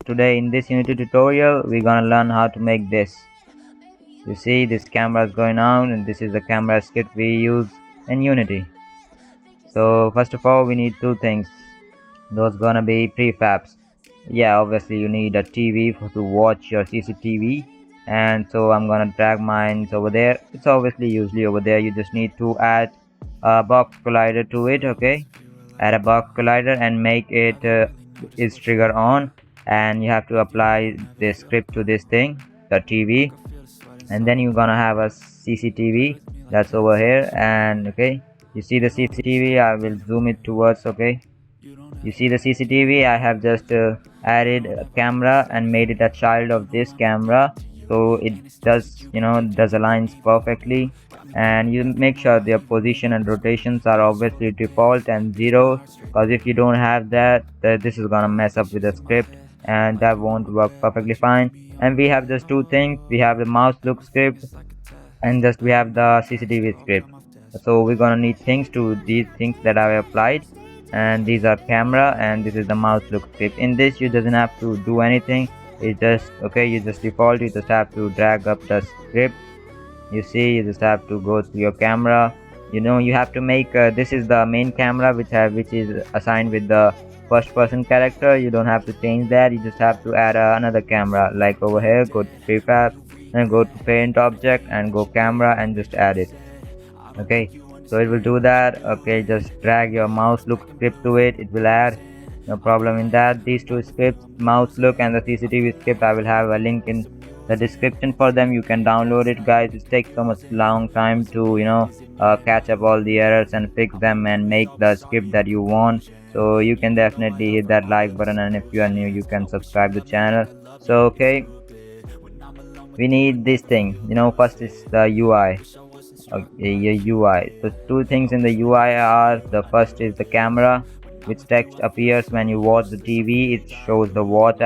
today in this Unity tutorial we're gonna learn how to make this. You see this camera is going on and this is the camera script we use in Unity. So first of all we need two things. Those gonna be prefabs. Yeah, obviously you need a TV to watch your CCTV, and so I'm gonna drag mine over there. It's obviously usually over there. You just need to add a box collider to it. Okay, add a box collider and make it is trigger on, and you have to apply the script to this thing, the TV, and then you're gonna have a CCTV that's over here. And okay, you see the CCTV, I will zoom it towards. Okay, you see the CCTV, I have just added a camera and made it a child of this camera, so it does does aligns perfectly. And you make sure their position and rotations are obviously default and 0, because if you don't have that, this is gonna mess up with the script and that won't work perfectly fine. And we have just two things. We have the mouse look script and just we have the CCTV script. So we're gonna need things to these things that I applied, and these are camera and this is the mouse look script. In this you doesn't have to do anything. It's just okay, you just default, you just have to drag up the script. You see, you just have to go to your camera. You have to make this is the main camera which is assigned with the first person character. You don't have to change that, you just have to add another camera. Like over here, go to prefab and go to parent object and go camera and just add it. Okay, so it will do that. Okay, just drag your mouse look script to it, it will add, no problem in that. These two scripts, mouse look and the CCTV script, I will have a link in the description for them. You can download it, guys. It takes so much long time to catch up all the errors and fix them and make the script that you want. So you can definitely hit that like button, and if you are new you can subscribe the channel. So okay, we need this thing. First is the UI. Okay, your UI. So two things in the UI are, the first is the camera, which text appears when you watch the TV. It shows the watch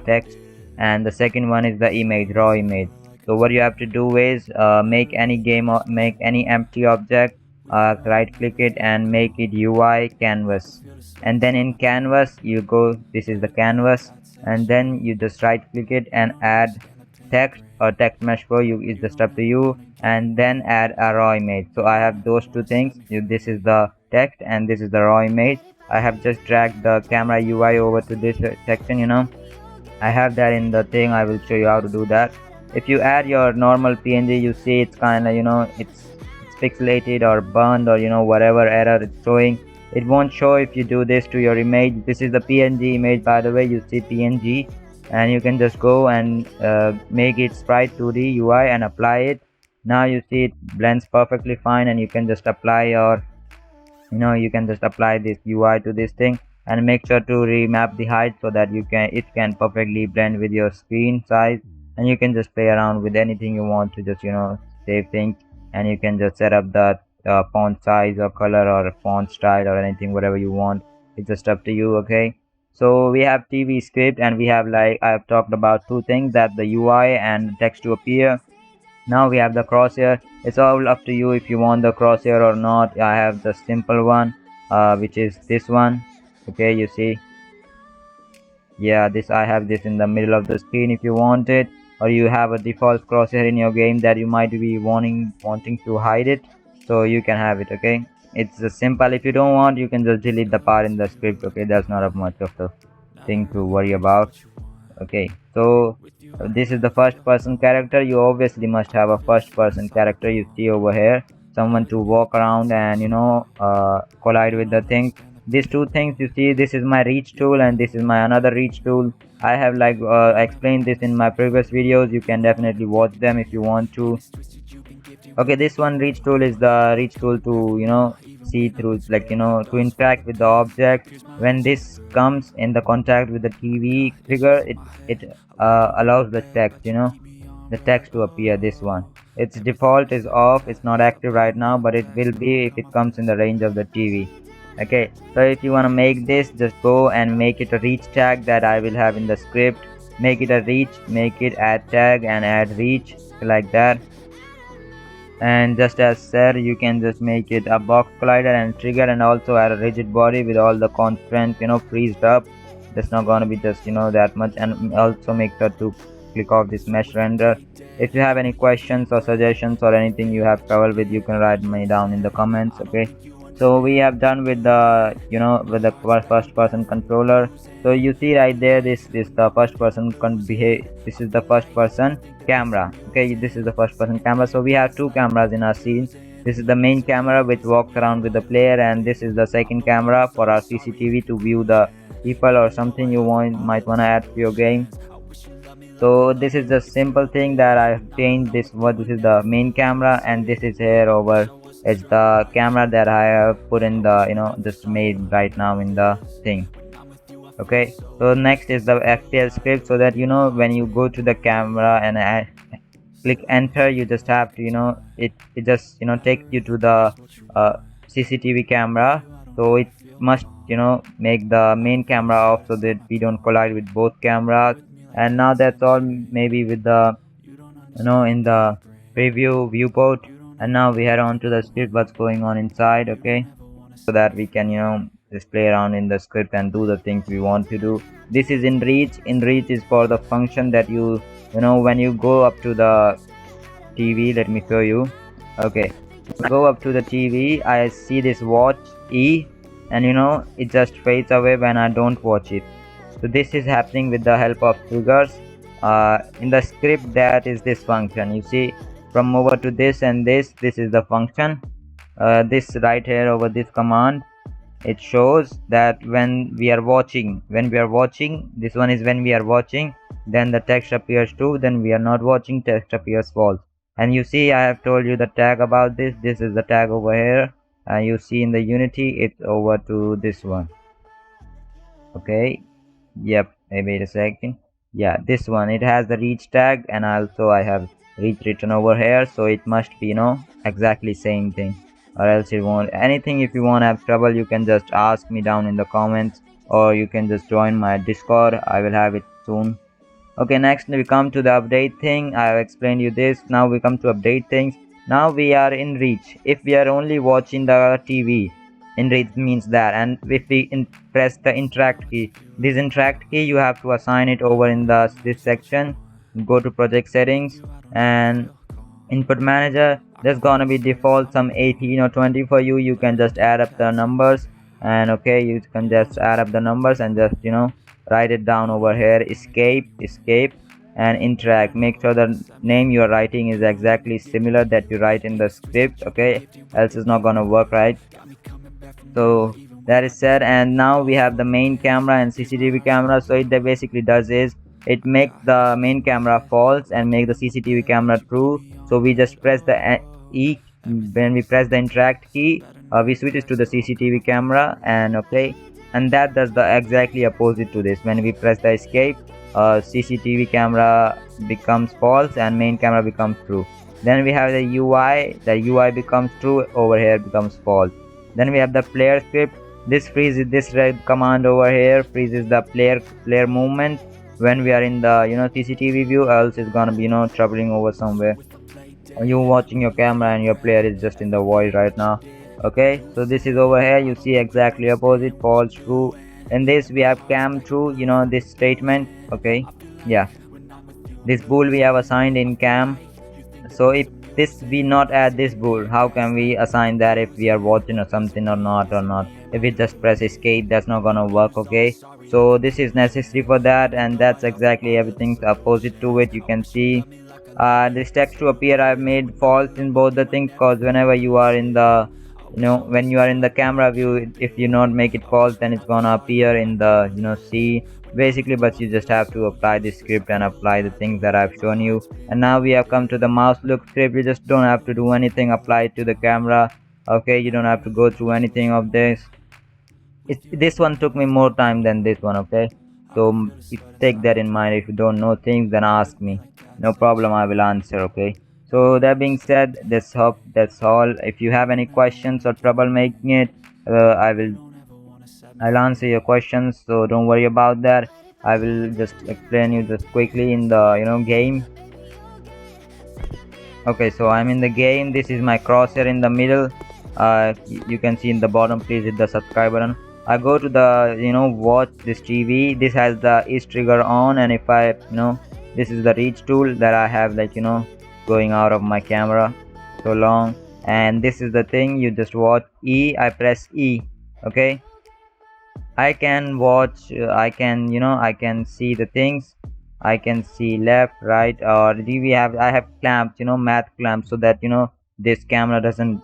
text. And the second one is the image, raw image. So what you have to do is make any game or make any empty object, right click it and make it UI canvas. And then in canvas you go, this is the canvas, and then you just right click it and add text or text mesh for you, is just up to you, and then add a raw image. So I have those two things. This is the text and this is the raw image. I have just dragged the camera UI over to this section. I have that in the thing. I will show you how to do that. If you add your normal PNG, you see it's kind of it's pixelated or burned or whatever error it's showing. It won't show if you do this to your image. This is the PNG image, by the way. You see PNG, and you can just go and make it sprite 2D UI and apply it. Now you see it blends perfectly fine, and you can just apply your you can just apply this UI to this thing and make sure to remap the height so that it can perfectly blend with your screen size. And you can just play around with anything you want to just save things, and you can just set up the font size or color or font style or anything, whatever you want. It's just up to you. Okay, so we have TV script, and we have, like I have talked about, two things, that the UI and text to appear. Now we have the crosshair. It's all up to you if you want the crosshair or not. I have the simple one, which is this one. Okay, you see, yeah, I have this in the middle of the screen if you want it, or you have a default crosshair in your game that you might be wanting to hide it, so you can have it. Okay, it's simple. If you don't want, you can just delete the part in the script. Okay, that's not much of the thing to worry about. Okay, so this is the first person character. You obviously must have a first person character. You see over here, someone to walk around and collide with the thing. These two things, you see, this is my reach tool and this is my another reach tool. I have explained this in my previous videos. You can definitely watch them if you want to. Okay, this one reach tool is the reach tool to see through, to interact with the object. When this comes in the contact with the TV trigger, it allows the text the text to appear. This one, its default is off, it's not active right now, but it will be if it comes in the range of the TV. Okay, so if you want to make this, just go and make it a reach tag that I will have in the script. Make it a reach, make it add tag and add reach, like that. And just as said, you can just make it a box collider and trigger, and also add a rigid body with all the constraints freezed up. That's not gonna be just that much. And also make sure to click off this mesh render. If you have any questions or suggestions or anything you have trouble with, you can write me down in the comments. Okay, so we have done with the with the first person controller. So you see right there, this is the first person this is the first person camera. Okay, this is the first person camera. So we have two cameras in our scene. This is the main camera which walks around with the player, and this is the second camera for our CCTV to view the people or something you might want to add to your game. So this is the simple thing that I've changed. This is the main camera, and this is here over. It's the camera that I have put in the just made right now in the thing. Okay, so next is the FTL script, so that when you go to the camera and click enter, you just have to it just takes you to the CCTV camera. So it must make the main camera off so that we don't collide with both cameras. And now that's all, maybe with the in the preview viewport. And now we head on to the script, what's going on inside. Okay, so that we can just play around in the script and do the things we want to do. This is in reach. In reach is for the function that when you go up to the TV. Let me show you. Okay, go up to the TV, I see this watch E, and it just fades away when I don't watch it. So this is happening with the help of triggers. In the script, that is this function. You see, from over to this and this is the function. This right here over this command, it shows that when we are watching, this one is when we are watching, then the text appears true. Then we are not watching, text appears false. And you see, I have told you the tag about this. This is the tag over here. You see in the Unity, it's over to this one. Okay, yep, wait a second. Yeah, this one, it has the reach tag, and also I have reach written over here, so it must be exactly same thing, or else it won't. Anything, if you want to have trouble, you can just ask me down in the comments, or you can just join my Discord. I will have it soon. Okay, next we come to the update thing. I have explained you this. Now we come to update things. Now we are in reach. If we are only watching the TV, in reach means that. And if we press the interact key, this interact key, you have to assign it over in this section. Go to project settings and input manager. There's gonna be default some 18 or 20 for you. You can just add up the numbers, and okay, you can just add up the numbers and just write it down over here. Escape, and interact. Make sure the name you are writing is exactly similar that you write in the script. Okay, else it's not gonna work right. So that is said, and now we have the main camera and CCTV camera. So it basically does is it makes the main camera false and make the CCTV camera true. So we just press the E. When we press the interact key, we switches to the CCTV camera, and okay, and that does the exactly opposite to this. When we press the escape, CCTV camera becomes false and main camera becomes true. Then we have the UI becomes true, over here becomes false. Then we have the player script. This freezes, this red command over here freezes the player movement when we are in the CCTV view, else it's gonna be troubling over somewhere. You watching your camera and your player is just in the void right now. Okay, so this is over here. You see exactly opposite, false, true. In this we have cam true, this statement. Okay, yeah, this bool we have assigned in cam. So if this we not add this bool, how can we assign that if we are watching or something or not? If we just press escape, that's not gonna work. Okay, so this is necessary for that, and that's exactly everything's opposite to it. You can see this text to appear, I've made false in both the things, because whenever you are in the when you are in the camera view, if you not make it false, then it's gonna appear in the C basically. But you just have to apply this script and apply the things that I've shown you. And now we have come to the mouse look script. You just don't have to do anything, apply it to the camera. Okay, you don't have to go through anything of this. This one took me more time than this one. Okay, so take that in mind. If you don't know things, then ask me, no problem, I will answer. Okay, so that being said, that's all. If you have any questions or trouble making it, I'll answer your questions, so don't worry about that. I will just explain you just quickly in the game. Okay, so I'm in the game. This is my crosshair in the middle. You can see in the bottom, please hit the subscribe button. I go to the watch this TV. This has the east trigger on, and if I this is the reach tool that I have, like going out of my camera so long. And this is the thing, you just watch E. I press E. Okay, I can watch, I can see the things. I can see left, right, or I have clamps, math clamps, so that this camera doesn't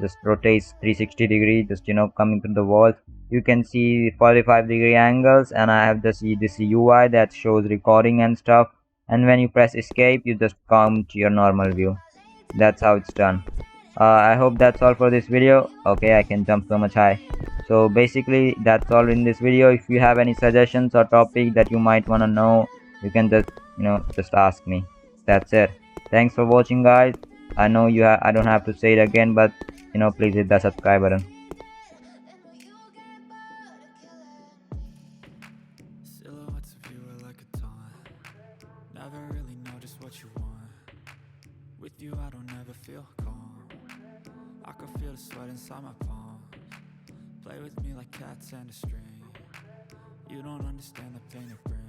just rotates 360 degree, just coming through the walls. You can see 45-degree angles, and I have this UI that shows recording and stuff. And when you press escape, you just come to your normal view. That's how it's done. I hope that's all for this video. Okay, I can jump so much high. So basically that's all in this video. If you have any suggestions or topic that you might want to know, you can just just ask me. That's it. Thanks for watching, guys. I know I don't have to say it again, but please hit the subscribe button. Silhouettes of you are like a taunt. Never really know just what you want. With you I don't ever feel calm. I can feel the sweat inside my palms. Play with me like cats and a string. You don't understand the pain it brings.